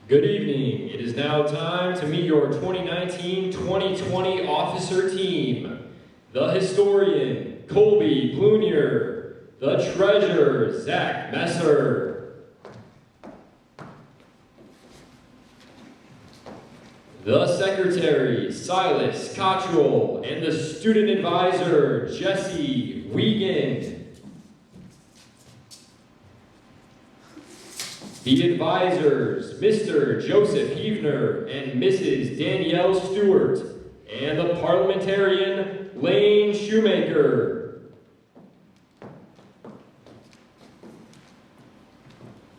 Good evening. It is now time to meet your 2019-2020 officer team. The historian, Colby Plunier. The treasurer, Zach Messer. The secretary, Silas Cottrell. And the student advisor, Jesse Wiegand. The advisors, Mr. Joseph Heavner and Mrs. Danielle Stewart, and the parliamentarian, Lane Shoemaker.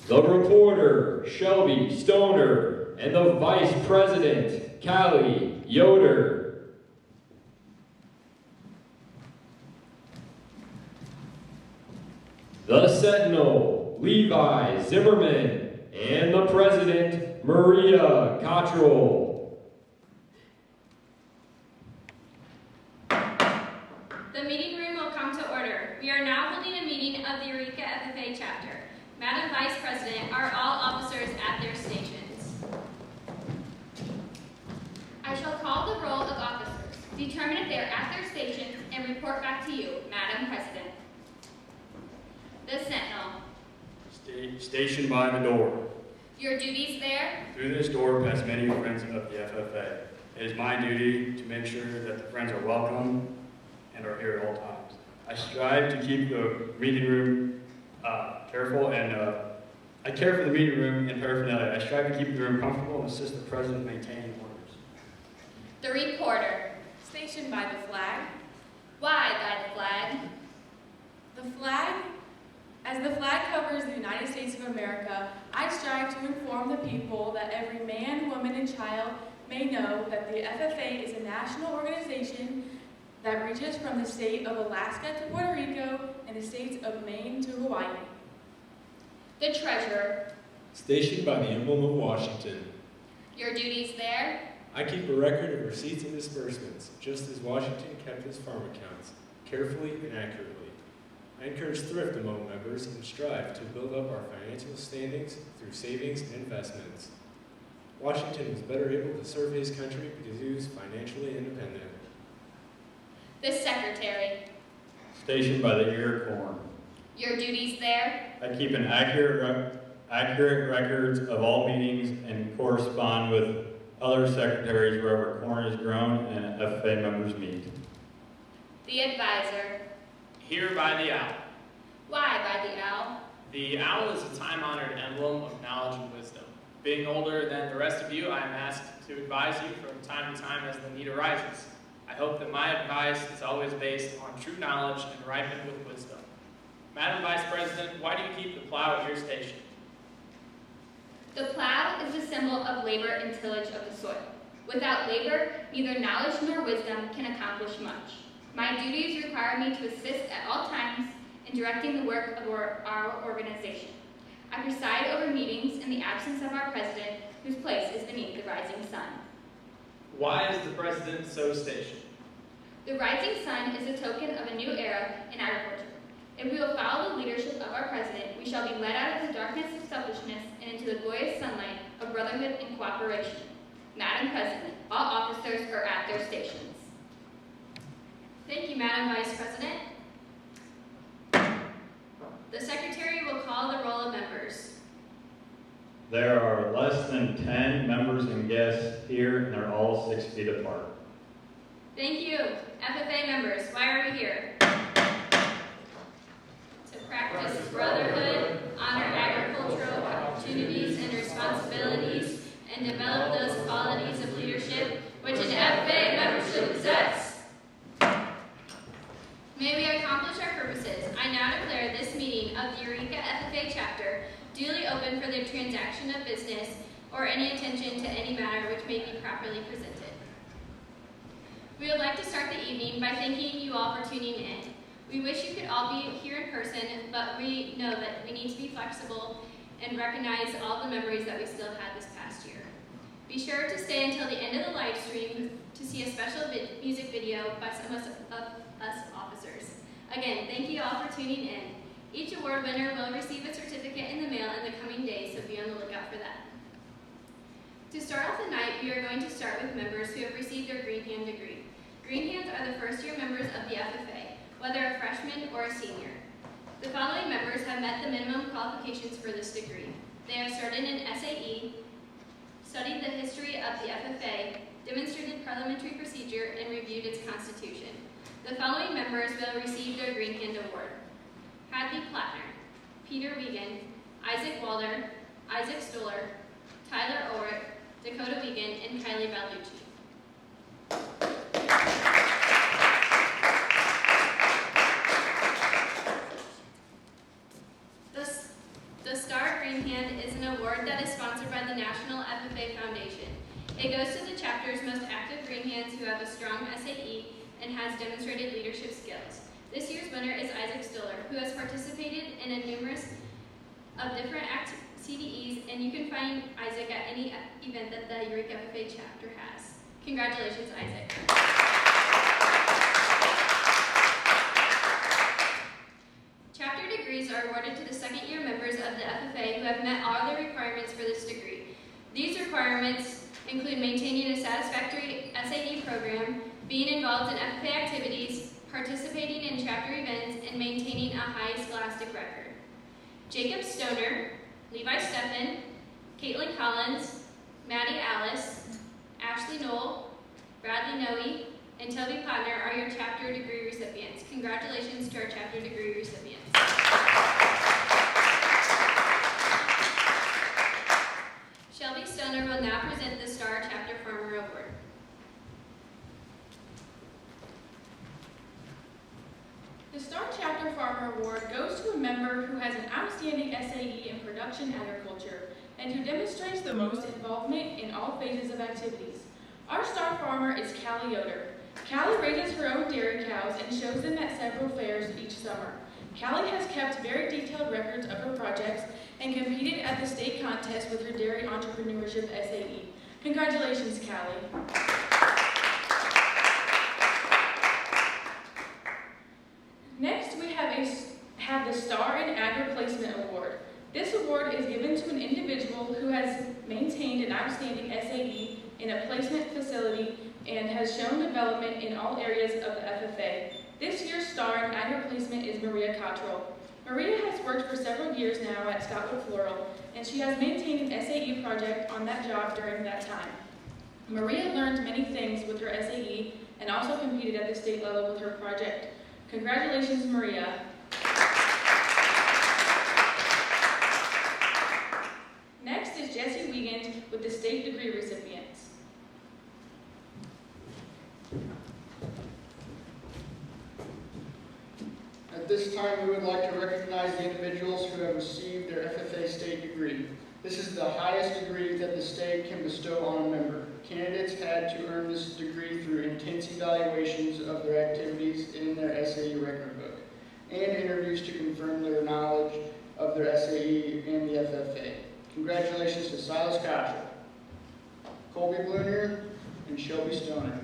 The reporter, Shelby Stoner, and the vice president, Callie Yoder. The sentinel, Levi Zimmerman, and the president, Maria Cottrell. The meeting room will come to order. We are now holding a meeting of the Eureka FFA chapter. Madam Vice President, are all officers at their stations? I shall call the roll of officers, determine if they are at their stations, and report back to you, Madam President. The sentinel. Stationed by the door. Your duties there? Through this door pass many friends of the FFA. It is my duty to make sure that the friends are welcome and are here at all times. I strive to keep the meeting room careful, and I care for the meeting room and paraphernalia. I strive to keep the room comfortable and assist the president in maintaining orders. The reporter. Stationed by the flag. Why by the flag? The flag? As the flag covers the United States of America, I strive to inform the people that every man, woman, and child may know that the FFA is a national organization that reaches from the state of Alaska to Puerto Rico and the states of Maine to Hawaii. The treasurer. Stationed by the emblem of Washington. Your duties there? I keep a record of receipts and disbursements, just as Washington kept his farm accounts, carefully and accurately. I encourage thrift among members and strive to build up our financial standings through savings and investments. Washington was better able to serve his country because he was financially independent. The secretary. Stationed by the ear corn. Your duties there? I keep an accurate records of all meetings and correspond with other secretaries wherever corn is grown and FFA members meet. The advisor. Here by the owl. Why by the owl? The owl is a time-honored emblem of knowledge and wisdom. Being older than the rest of you, I am asked to advise you from time to time as the need arises. I hope that my advice is always based on true knowledge and ripened with wisdom. Madam Vice President, why do you keep the plow at your station? The plow is the symbol of labor and tillage of the soil. Without labor, neither knowledge nor wisdom can accomplish much. My duties require me to assist at all times in directing the work of our organization. I preside over meetings in the absence of our president, whose place is beneath the rising sun. Why is the president so stationed? The rising sun is a token of a new era in agriculture. If we will follow the leadership of our president, we shall be led out of the darkness of selfishness and into the glorious sunlight of brotherhood and cooperation. Madam President, all officers are at their stations. Thank you, Madam Vice President. The Secretary will call the roll of members. There are less than 10 members and guests here, and they're all 6 feet apart. Thank you. FFA members, why are we here? To practice brotherhood, honor agricultural opportunities and responsibilities, and develop those qualities of leadership which an FFA member should possess. May we accomplish our purposes, I now declare this meeting of the Eureka FFA chapter duly open for the transaction of business or any attention to any matter which may be properly presented. We would like to start the evening by thanking you all for tuning in. We wish you could all be here in person, but we know that we need to be flexible and recognize all the memories that we still had this past year. Be sure to stay until the end of the live stream to see a special music video by some of us officers. Again, thank you all for tuning in. Each award winner will receive a certificate in the mail in the coming days, so be on the lookout for that. To start off the night, we are going to start with members who have received their Green Hand degree. Green Hands are the first-year members of the FFA, whether a freshman or a senior. The following members have met the minimum qualifications for this degree. They have started an SAE, studied the history of the FFA, demonstrated parliamentary procedure, and reviewed its constitution. The following members will receive their Green Hand Award: Hadley Plattner, Peter Wiegand, Isaac Walder, Isaac Stoller, Tyler Orrick, Dakota Wiegand, and Kylie Balducci. The Star Green Hand is an award that is sponsored by the National FFA Foundation. It goes to the chapter's most active Green Hands who have a strong SAE and has demonstrated leadership skills. This year's winner is Isaac Stoller, who has participated in a numerous of different CDEs, and you can find Isaac at any event that the Eureka FFA chapter has. Congratulations, Isaac. Chapter degrees are awarded to the second-year members of the FFA who have met all the requirements for this degree. These requirements include maintaining a satisfactory SAE program, being involved in FFA activities, participating in chapter events, and maintaining a high scholastic record. Jacob Stoner, Levi Steffen, Caitlin Collins, Maddie Alice, Ashley Knoll, Bradley Noe, and Toby Plattner are your chapter degree recipients. Congratulations to our chapter degree recipients. Shelby Stoner will now present the Star Chapter Farmer Award. The Star Chapter Farmer Award goes to a member who has an outstanding SAE in production agriculture and who demonstrates the most involvement in all phases of activities. Our Star Farmer is Callie Yoder. Callie raises her own dairy cows and shows them at several fairs each summer. Callie has kept very detailed records of her projects and competed at the state contest with her Dairy Entrepreneurship SAE. Congratulations, Callie. Next, we have the Star in Agri Placement Award. This award is given to an individual who has maintained an outstanding SAE in a placement facility and has shown development in all areas of the FFA. This year's Star in Agri Placement is Maria Cottrell. Maria has worked for several years now at Scottwood Floral, and she has maintained an SAE project on that job during that time. Maria learned many things with her SAE and also competed at the state level with her project. Congratulations, Maria. Next is Jesse Wiegand with the state degree recipients. At this time, we would like to recognize the individuals who have received their FFA state degree. This is the highest degree that the state can bestow on a member. Candidates had to earn this degree through intense evaluations of their activities in their SAE record book, and interviews to confirm their knowledge of their SAE and the FFA. Congratulations to Silas Cottrell, Colby Blunier, and Shelby Stoner.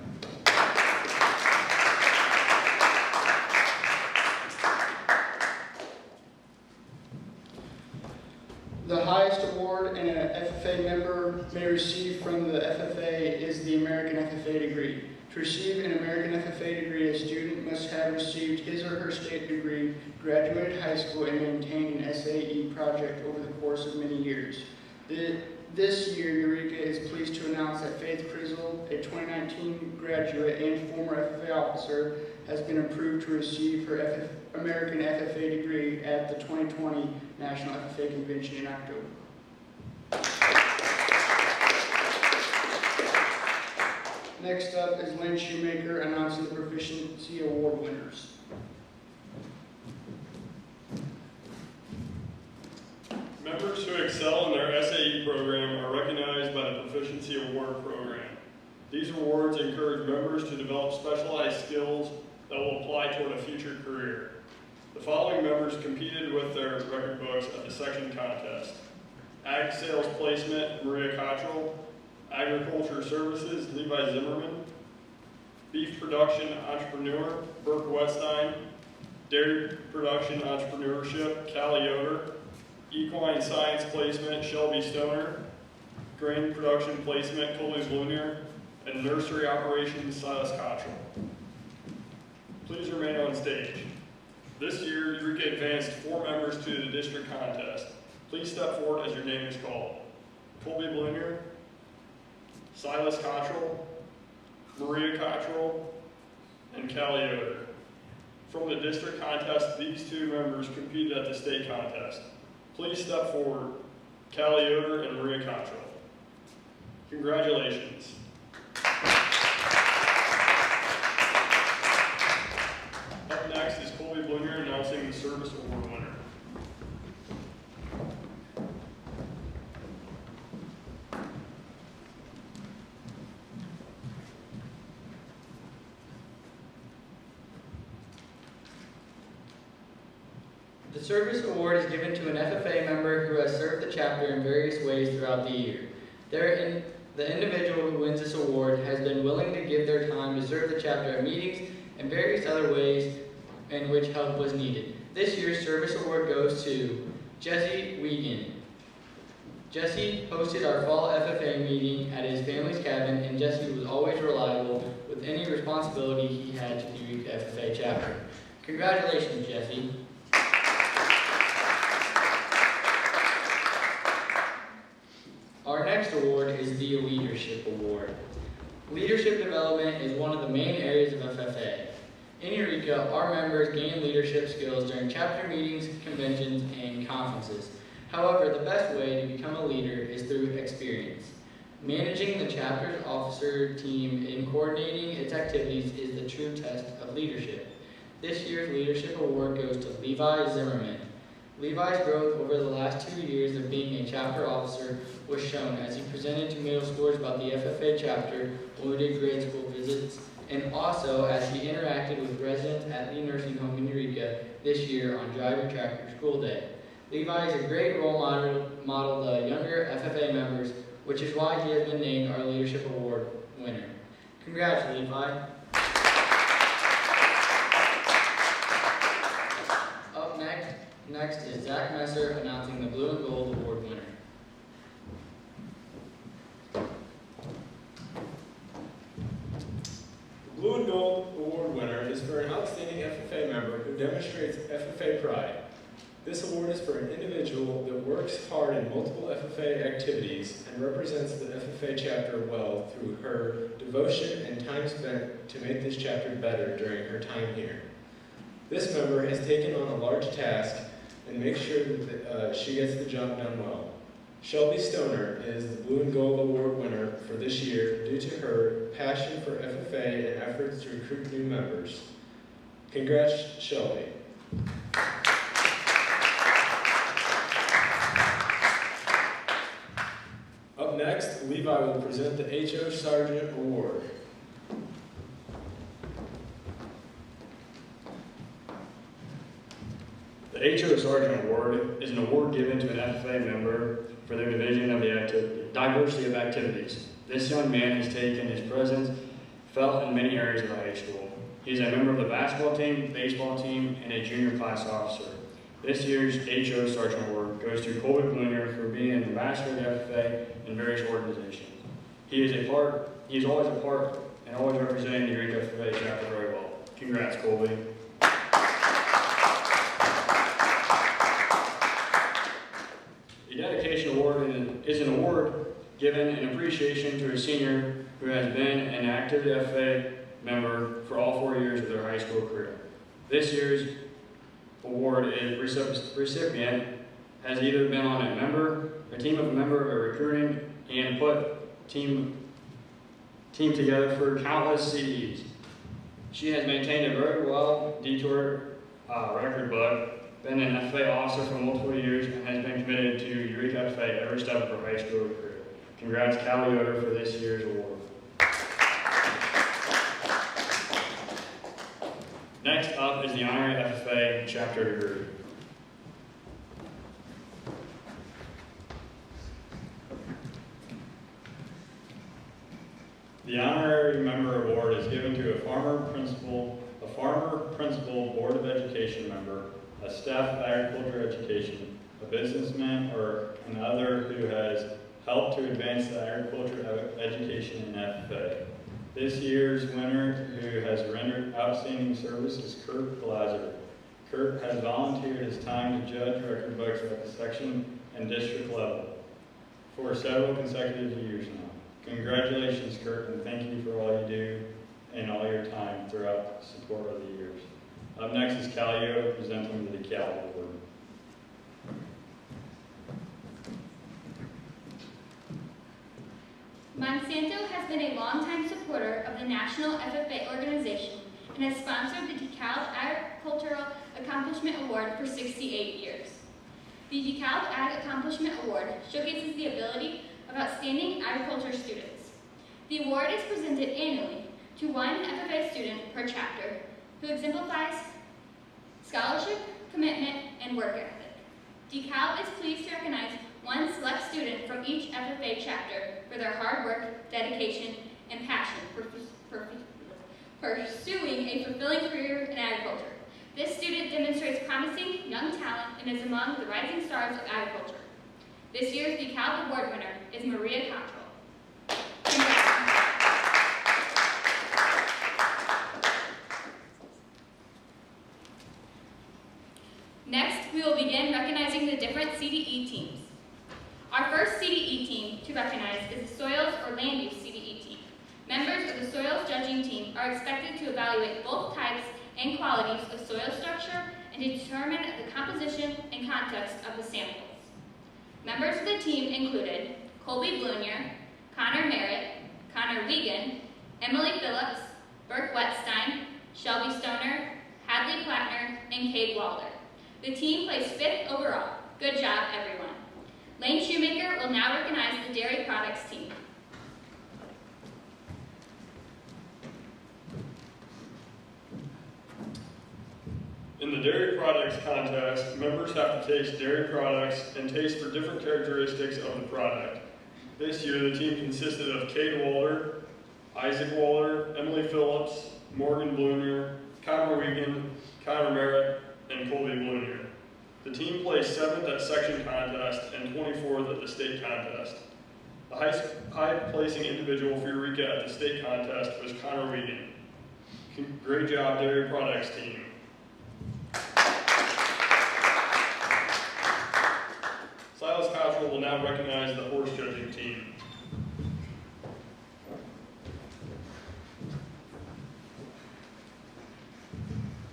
The highest award an FFA member may receive from the FFA is the American FFA degree. To receive an American FFA degree, a student must have received his or her state degree, graduated high school, and maintained an SAE project over the course of many years. This year, Eureka is pleased to announce that Faith Crizzle, a 2019 graduate and former FFA officer, has been approved to receive her American FFA degree at the 2020 National FFA Convention in October. Next up is Lynn Shoemaker announcing the Proficiency Award winners. Members who excel in their SAE program are recognized by the Proficiency Award program. These awards encourage members to develop specialized skills that will apply toward a future career. The following members competed with their record books at the section contest: Ag Sales Placement, Maria Cottrell; Agriculture Services, Levi Zimmerman; Beef Production Entrepreneur, Burke Wetstein; Dairy Production Entrepreneurship, Callie Yoder; Equine Science Placement, Shelby Stoner; Grain Production Placement, Colby Blunier, and Nursery Operations, Silas Cottrell. Please remain on stage. This year, Eureka advanced 4 members to the district contest. Please step forward as your name is called. Colby Blunier, Silas Cottrell, Maria Cottrell, and Callie Yoder. From the district contest, these 2 members competed at the state contest. Please step forward, Callie Yoder and Maria Cottrell. Congratulations. Up next is Colby Blunier announcing the Service Award winner. The Service Award is given to an FFA member who has served the chapter in various ways throughout the year. The individual who wins this award has been willing to give their time to serve the chapter at meetings and various other ways in which help was needed. This year's Service Award goes to Jesse Wiegand. Jesse hosted our fall FFA meeting at his family's cabin, and Jesse was always reliable with any responsibility he had to the Eureka FFA chapter. Congratulations, Jesse. Our next award is the Leadership Award. Leadership development is one of the main areas of FFA. In Eureka, our members gain leadership skills during chapter meetings, conventions, and conferences. However, the best way to become a leader is through experience. Managing the chapter's officer team and coordinating its activities is the true test of leadership. This year's Leadership Award goes to Levi Zimmerman. Levi's growth over the last 2 years of being a chapter officer was shown as he presented to middle schoolers about the FFA chapter when we did grade school visits, and also as he interacted with residents at the nursing home in Eureka this year on Drive Your Tractor School Day. Levi is a great role model to the younger FFA members, which is why he has been named our Leadership Award winner. Congrats, Levi. Up next is Zach Messer announcing the Blue and Gold Award winner. The Blue and Gold Award winner is for an outstanding FFA member who demonstrates FFA pride. This award is for an individual that works hard in multiple FFA activities and represents the FFA chapter well through her devotion and time spent to make this chapter better during her time here. This member has taken on a large task and makes sure that she gets the job done well. Shelby Stoner is the Blue and Gold Award winner for this year due to her passion for FFA and efforts to recruit new members. Congrats, Shelby. Up next, Levi will present the H.O. Sargent Award. The H.O. Sargent Award is an award given to an FFA member for their division of the diversity of activities. This young man has taken his presence felt in many areas of the high school. He is a member of the basketball team, baseball team, and a junior class officer. This year's H.O. Sargent Award goes to Colby Blunier for being an ambassador of the FFA in various organizations. He is always a part and always representing the Eureka FFA chapter very well. Congrats, Colby. The Dedication Award is an award given in appreciation to a senior who has been an active FFA member for all 4 years of their high school career. This year's award recipient has either been on a team of a member of a recruiting and put team together for countless CDs. She has maintained a very well detoured record book, been an FFA officer for multiple years, and has been committed to Eureka FFA every step of her high school career. Congrats, Callie Yoder, for this year's award. Next up is the Honorary FFA Chapter Degree. The Honorary Member Award is given to a former principal Board of Education member, a staff of agriculture education, a businessman, or another who has help to advance the agriculture education in FFA. This year's winner, who has rendered outstanding service, is Kurt Glaser. Kurt has volunteered his time to judge record books at the section and district level for several consecutive years now. Congratulations, Kurt, and thank you for all you do and all your time throughout the support of the years. Up next is Callio presenting the DeKalb Award. Monsanto has been a longtime supporter of the National FFA organization and has sponsored the DeKalb Agricultural Accomplishment Award for 68 years. The DeKalb Ag Accomplishment Award showcases the ability of outstanding agriculture students. The award is presented annually to one FFA student per chapter who exemplifies scholarship, commitment, and work ethic. DeKalb is pleased to recognize one select student from each FFA chapter for their hard work, dedication, and passion for pursuing a fulfilling career in agriculture. This student demonstrates promising young talent and is among the rising stars of agriculture. This year's DeKalb Award winner is Maria Cottrell. Next, we will begin recognizing the different CDE teams. Our first CDE team to recognize is the Soils or Land Use CDE team. Members of the Soils Judging Team are expected to evaluate both types and qualities of soil structure and to determine the composition and context of the samples. Members of the team included Colby Blunier, Connor Merritt, Connor Wiegand, Emily Phillips, Burke Wetstein, Shelby Stoner, Hadley Plattner, and Cade Walder. The team placed 5th overall. Good job, everyone. Lane Shoemaker will now recognize the Dairy Products team. In the dairy products contest, members have to taste dairy products and taste for different characteristics of the product. This year, the team consisted of Cade Walder, Isaac Walder, Emily Phillips, Morgan Blunier, Connor Wiegand, Connor Merritt, and Colby Blunier. The team placed 7th at section contest and 24th at the state contest. The high-placing individual for Eureka at the state contest was Connor Wiegand. Great job, Dairy Products team. Silas Cottrell will now recognize the horse judging team.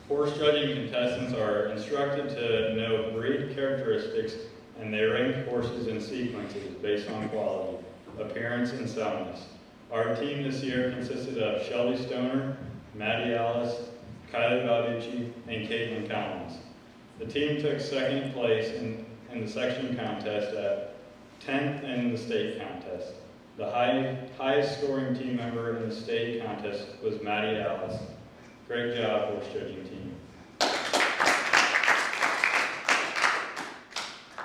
Horse judging contestants are instructed to know breed characteristics, and they rank horses in sequences based on quality, appearance, and soundness. Our team this year consisted of Shelby Stoner, Maddie Alice, Kylie Balducci, and Caitlin Collins. The team took 2nd place in the section contest at 10th in the state contest. The highest scoring team member in the state contest was Maddie Alice. Great job, horse judging team.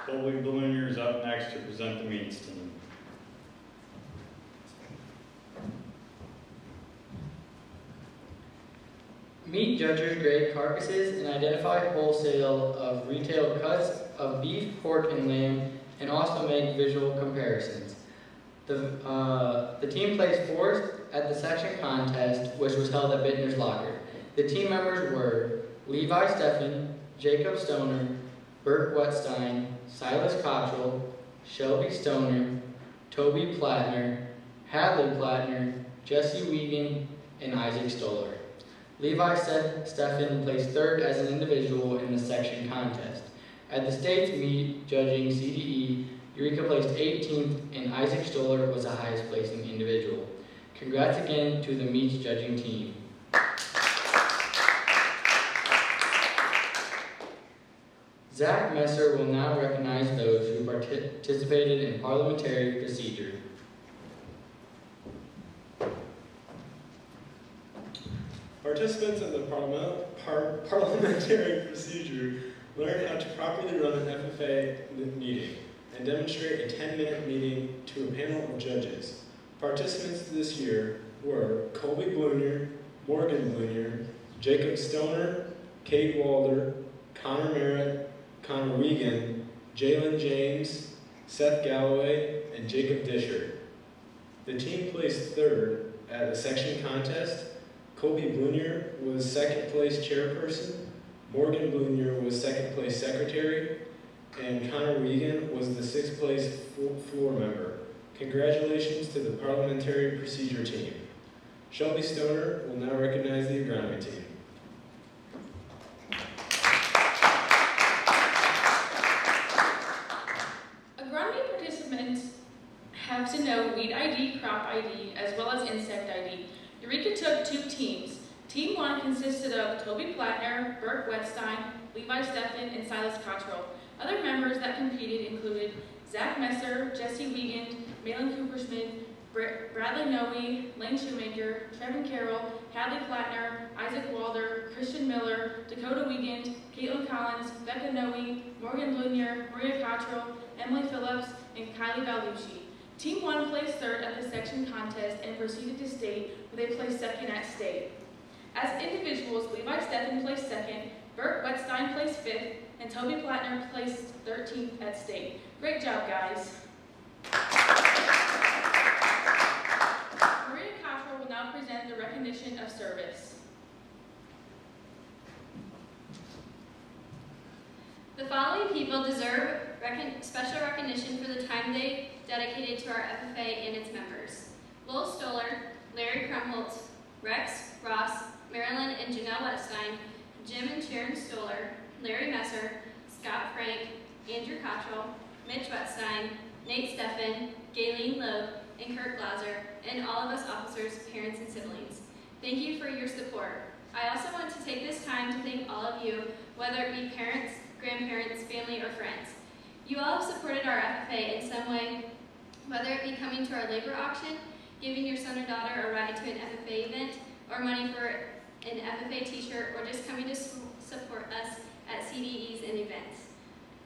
Colby Blunier is up next to present the meats team. Meat judges grade carcasses and identify wholesale of retail cuts of beef, pork, and lamb, and also make visual comparisons. The team placed 4th at the section contest, which was held at Bittner's Locker. The team members were Levi Steffen, Jacob Stoner, Burke Wetstein, Silas Cottrell, Shelby Stoner, Toby Plattner, Hadley Plattner, Jesse Wiegand, and Isaac Stoller. Levi Steffen placed 3rd as an individual in the section contest. At the state's meat judging CDE, Eureka placed 18th, and Isaac Stoller was the highest placing individual. Congrats again to the meat judging team. Zach Messer will now recognize those who participated in parliamentary procedure. Participants in the parliamentary procedure learn how to properly run an FFA meeting and demonstrate a 10-minute meeting to a panel of judges. Participants this year were Colby Blunier, Morgan Blunier, Jacob Stoner, Cade Walder, Connor Merritt, Connor Wiegand, Jalen James, Seth Galloway, and Jacob Disher. The team placed third at the section contest. Colby Blunier was second place chairperson, Morgan Blunier was second place secretary, and Connor Wiegand was the sixth place floor member. Congratulations to the parliamentary procedure team. Shelby Stoner will now recognize the agronomy team. Agronomy participants have to know weed ID, crop ID, as well as insect ID. Eureka took 2 teams. Team 1 consisted of Toby Plattner, Burke Wetstein, Levi Steffen, and Silas Cottrell. Other members that competed included Zach Messer, Jesse Wiegand, Malin Cooperschmidt, Bradley Noe, Lane Shoemaker, Trevin Carroll, Hadley Plattner, Isaac Walder, Christian Miller, Dakota Wiegand, Caitlin Collins, Becca Noe, Morgan Blunier, Maria Cottrell, Emily Phillips, and Kylie Valucci. Team 1 placed third at the section contest and proceeded to state, where they placed second at state. As individuals, Levi Steffen placed second, Burke Wetstein placed fifth, and Toby Plattner placed 13th at state. Great job, guys. Maria Cottrell will now present the recognition of service. The following people deserve special recognition for the time they dedicated to our FFA and its members: Lowell Stoller, Larry Krumholtz, Rex Ross, Marilyn and Janelle Wetstein, Jim and Sharon Stoller, Larry Messer, Scott Frank, Andrew Cottrell, Mitch Wetstein, Nate Steffen, Gayleen Loeb, and Kurt Glauser, and all of us officers, parents, and siblings. Thank you for your support. I also want to take this time to thank all of you, whether it be parents, grandparents, family, or friends. You all have supported our FFA in some way, whether it be coming to our labor auction, giving your son or daughter a ride to an FFA event, or money for an FFA t-shirt, or just coming to support us at CDEs and events.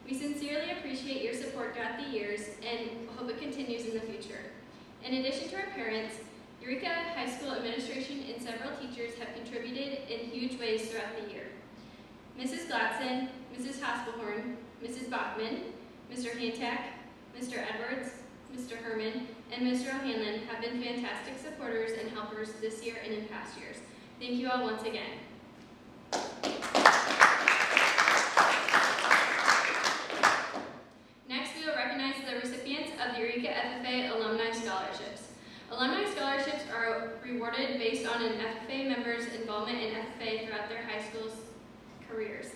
We sincerely appreciate your support throughout the years and hope it continues in the future. In addition to our parents, Eureka High School administration and several teachers have contributed in huge ways throughout the year. Mrs. Gladson, Mrs. Haspelhorn, Mrs. Bachman, Mr. Hantak, Mr. Edwards, Mr. Herman, and Mr. O'Hanlon have been fantastic supporters and helpers this year and in past years. Thank you all once again. Next, we will recognize the recipients of the Eureka FFA Alumni Scholarships. Alumni scholarships are rewarded based on an FFA member's involvement in FFA throughout their high school's careers.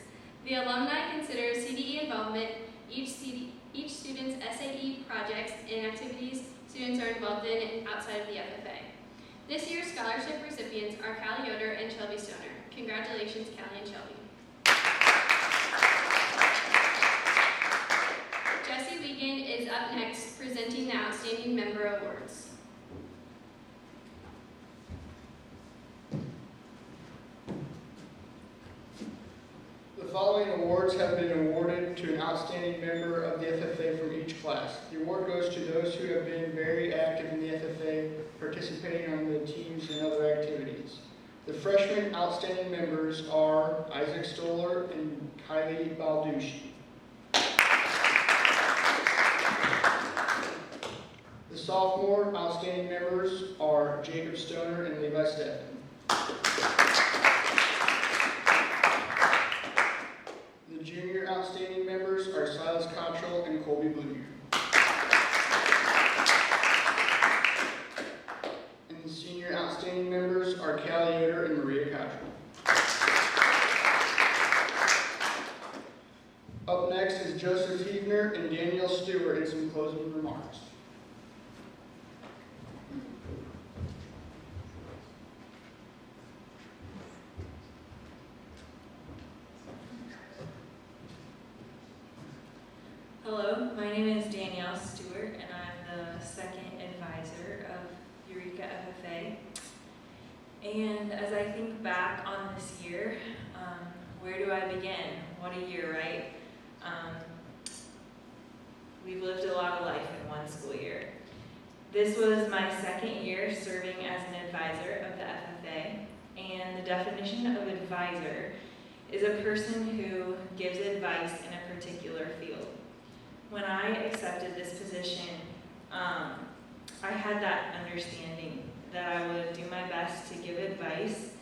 The alumni considers CDE involvement, each student's SAE projects and activities students are involved in outside of the FFA. This year's scholarship recipients are Callie Yoder and Shelby Stoner. Congratulations, Callie and Shelby. Jesse Wiegand is up next, presenting the Outstanding Member Awards. The following awards have been awarded to an outstanding member of the FFA from each class. The award goes to those who have been very active in the FFA, participating on the teams and other activities. The freshman outstanding members are Isaac Stoller and Kylie Balducci. The sophomore outstanding members are Jacob Stoner and Levi Steffen. The junior outstanding members are Silas Cottrell and Colby Blunier. And the senior outstanding members are Callie Yoder and Maria Cottrell. Up next is Joseph Heavner and Danielle Stewart in some closing remarks. Hello, my name is Danielle Stewart, and I'm the second advisor of Eureka FFA. And as I think back on this year, where do I begin? What a year, right? We've lived a lot of life in one school year. This was my second year serving as an advisor of the FFA, and the definition of advisor is a person who gives advice in a particular field. When I I accepted this position, I had that understanding that I would do my best to give advice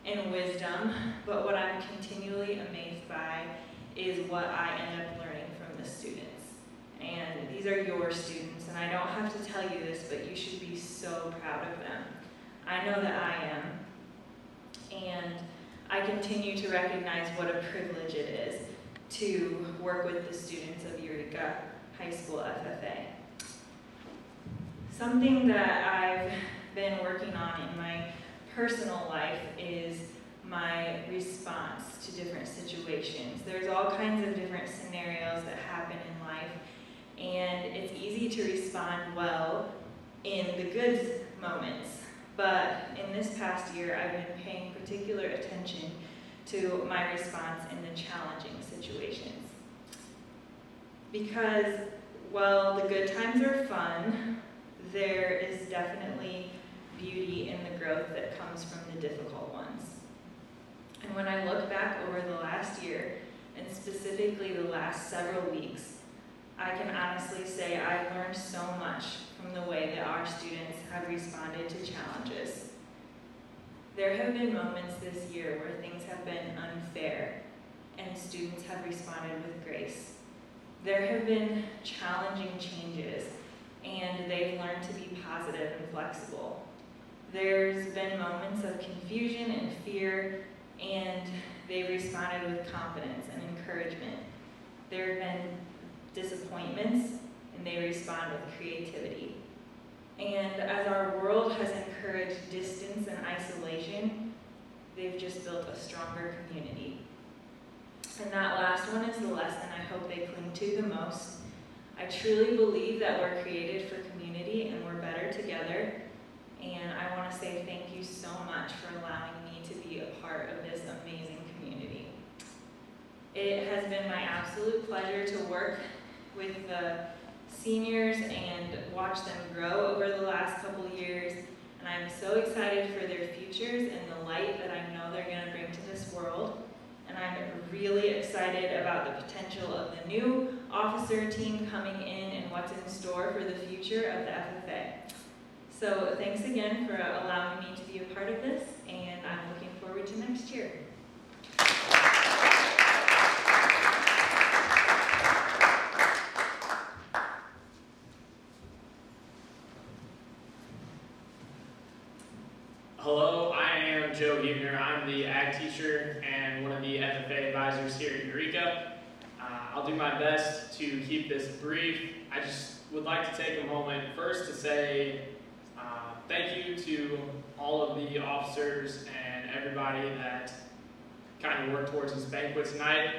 and wisdom, but what I'm continually amazed by is what I end up learning from the students. And these are your students, and I don't have to tell you this, but you should be so proud of them. I know that I am, and I continue to recognize what a privilege it is to work with the students of Eureka High School FFA. Something that I've been working on in my personal life is my response to different situations. There's all kinds of different scenarios that happen in life, and it's easy to respond well in the good moments. But in this past year, I've been paying particular attention to my response in the challenging situations. Because while the good times are fun, there is definitely beauty in the growth that comes from the difficult ones. And when I look back over the last year, and specifically the last several weeks, I can honestly say I've learned so much from the way that our students have responded to challenges. There have been moments this year where things have been unfair, and students have responded with grace. There have been challenging changes, and they've learned to be positive and flexible. There's been moments of confusion and fear, and they responded with confidence and encouragement. There have been disappointments, and they respond with creativity. And as our world has encouraged distance and isolation, they've just built a stronger community. And that last one is the lesson I hope they cling to the most. I truly believe that we're created for community and we're better together. And I want to say thank you so much for allowing me to be a part of this amazing community. It has been my absolute pleasure to work with the seniors and watch them grow over the last couple years. And I'm so excited for their futures and the light that I know they're going to bring to this world. And I'm really excited about the potential of the new officer team coming in and what's in store for the future of the FFA. So thanks again for allowing me to be a part of this, and I'm looking forward to next year. Hello, I am Joe Huebner. I'm the ag teacher and one of the FFA advisors here at Eureka. I'll do my best to keep this brief. I just would like to take a moment first to say thank you to all of the officers and everybody that kind of worked towards this banquet tonight.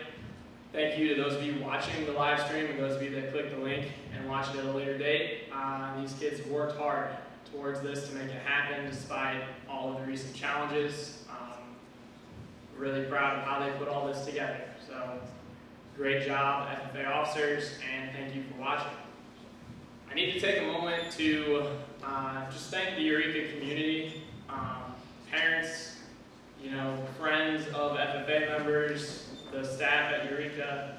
Thank you to those of you watching the live stream and those of you that clicked the link and watched it at a later date. These kids worked hard towards this to make it happen despite all of the recent challenges. Really proud of how they put all this together. So great job, FFA officers, and thank you for watching. I need to take a moment to just thank the Eureka community, parents, friends of FFA members, the staff at Eureka.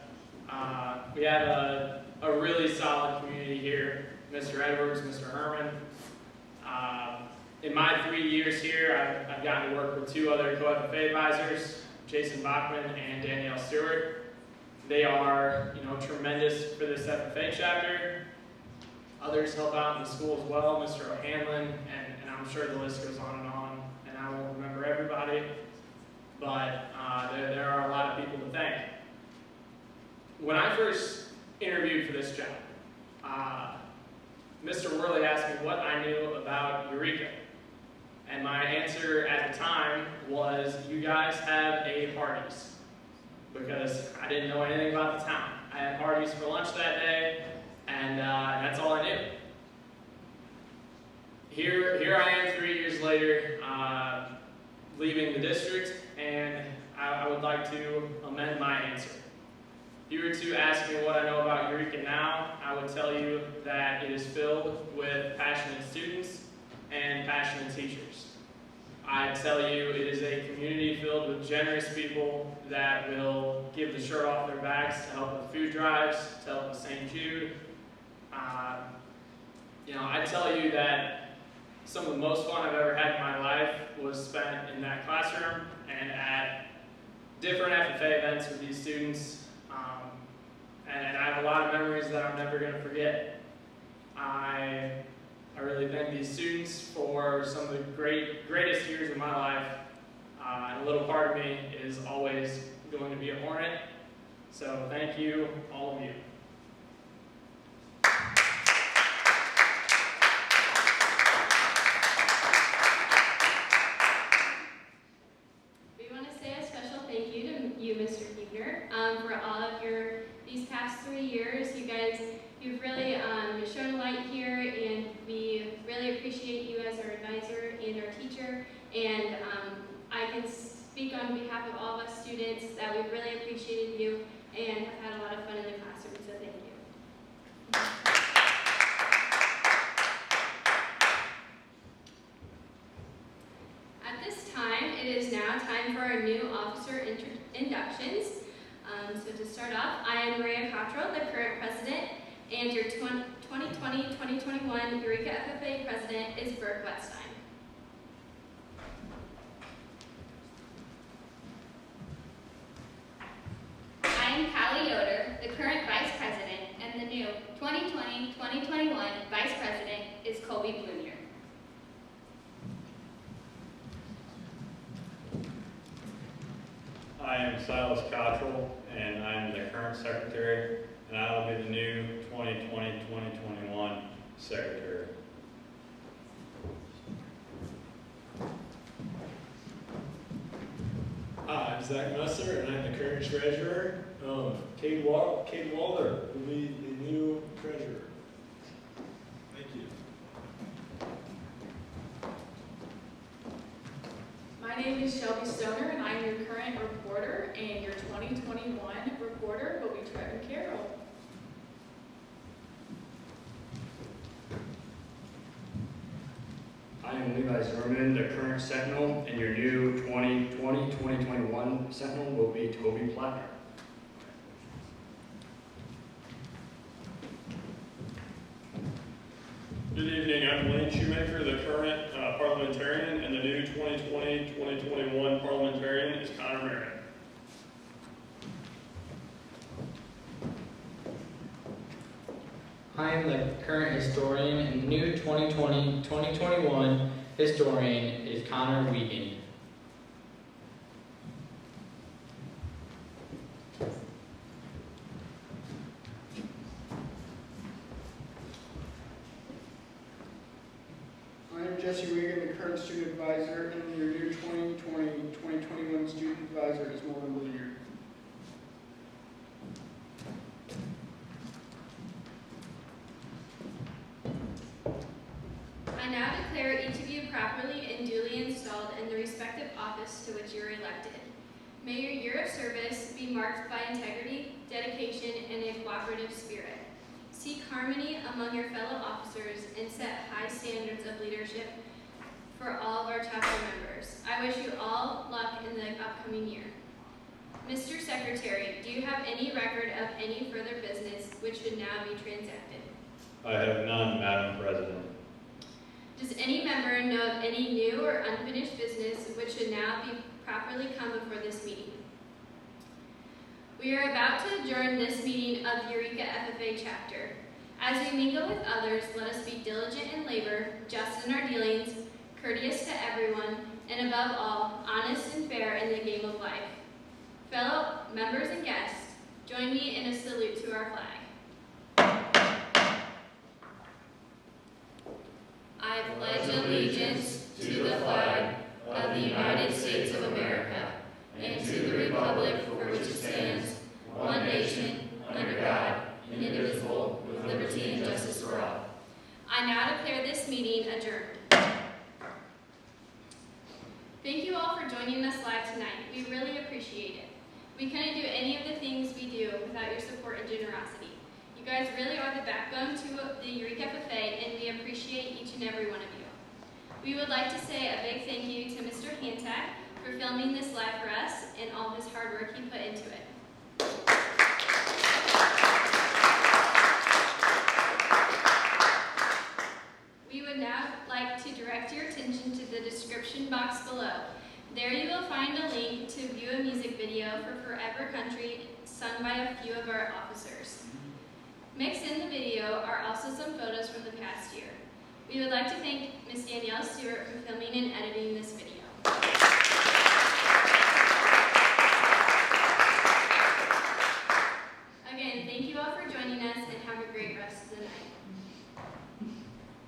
We have a really solid community here. Mr. Edwards, Mr. Herman. In my 3 years here, I've gotten to work with two other co-FFA advisors, Jason Bachman and Danielle Stewart. They are, tremendous for this FFA chapter. Others help out in the school as well, Mr. O'Hanlon, and I'm sure the list goes on, and I won't remember everybody, but there are a lot of people to thank. When I first interviewed for this job, Mr. Worley asked me what I knew about Eureka. And my answer at the time was, you guys have A parties. Because I didn't know anything about the town. I had parties for lunch that day, and that's all I knew. Here I am 3 years later, leaving the district, and I would like to amend my answer. If you were to ask me what I know about Eureka now, I would tell you that it is filled with passionate students and passionate teachers. I tell you, it is a community filled with generous people that will give the shirt off their backs to help with food drives, to help with St. Jude. I tell you that some of the most fun I've ever had in my life was spent in that classroom and at different FFA events with these students. And I have a lot of memories that I'm never going to forget. I really thank these students for some of the greatest years of my life. And a little part of me is always going to be a Hornet. So thank you, all of you. We want to say a special thank you to you, Mr. Huebner, for all of these past 3 years. You've really shown a light here, and we really appreciate you as our advisor and our teacher. And I can speak on behalf of all of us students that we've really appreciated you and have had a lot of fun in the classroom, so thank you. At this time, it is now time for our new officer inductions. So to start off, I am Maria Cottrell, the current president, and your 2020-2021 Eureka FFA president is Burke Wetstein. I am Callie Yoder, the current vice president, and the new 2020-2021 vice president is Colby Blunier. I am Silas Cottrell, and I'm the current secretary, and I will be the new 2020-2021 secretary. Hi, I'm Zach Musser, and I'm the current treasurer. Cade Waller will be the new treasurer. Thank you. My name is Shelby Stoner, and I'm your current reporter, and your 2021 reporter will be Trevor Carroll. I am Levi Zimmerman, the current Sentinel, and your new 2020-2021 Sentinel will be Toby Plattner. Good evening, I'm Lane Shoemaker, the current parliamentarian, and the new 2020-2021 parliamentarian is Honorary. I am the current historian, and the new 2020-2021 historian is Connor Wiegand. I'm Jesse Wiegand, the current student advisor, and your new 2020-2021 student advisor is Morgan Blunier. I now declare each of you properly and duly installed in the respective office to which you are elected. May your year of service be marked by integrity, dedication, and a cooperative spirit. Seek harmony among your fellow officers and set high standards of leadership for all of our chapter members. I wish you all luck in the upcoming year. Mr. Secretary, do you have any record of any further business which should now be transacted? I have none, Madam President. Does any member know of any new or unfinished business which should now be properly come before this meeting? We are about to adjourn this meeting of Eureka FFA chapter. As we mingle with others, let us be diligent in labor, just in our dealings, courteous to everyone, and above all, honest and fair in the game of life. Fellow members and guests, join me in a salute to our flag. I pledge allegiance to the flag of the United States of America and to the republic for which it stands, one nation, under God, indivisible, with liberty and justice for all. I now declare this meeting adjourned. Thank you all for joining us live tonight. We really appreciate it. We couldn't do any of the things we do without your support and generosity. You guys really are the backbone to the Eureka FFA, and we appreciate each and every one of you. We would like to say a big thank you to Mr. Hantak for filming this live for us and all his hard work he put into it. We would now like to direct your attention to the description box below. There you will find a link to view a music video for Forever Country sung by a few of our officers. Mixed in the video are also some photos from the past year. We would like to thank Ms. Danielle Stewart for filming and editing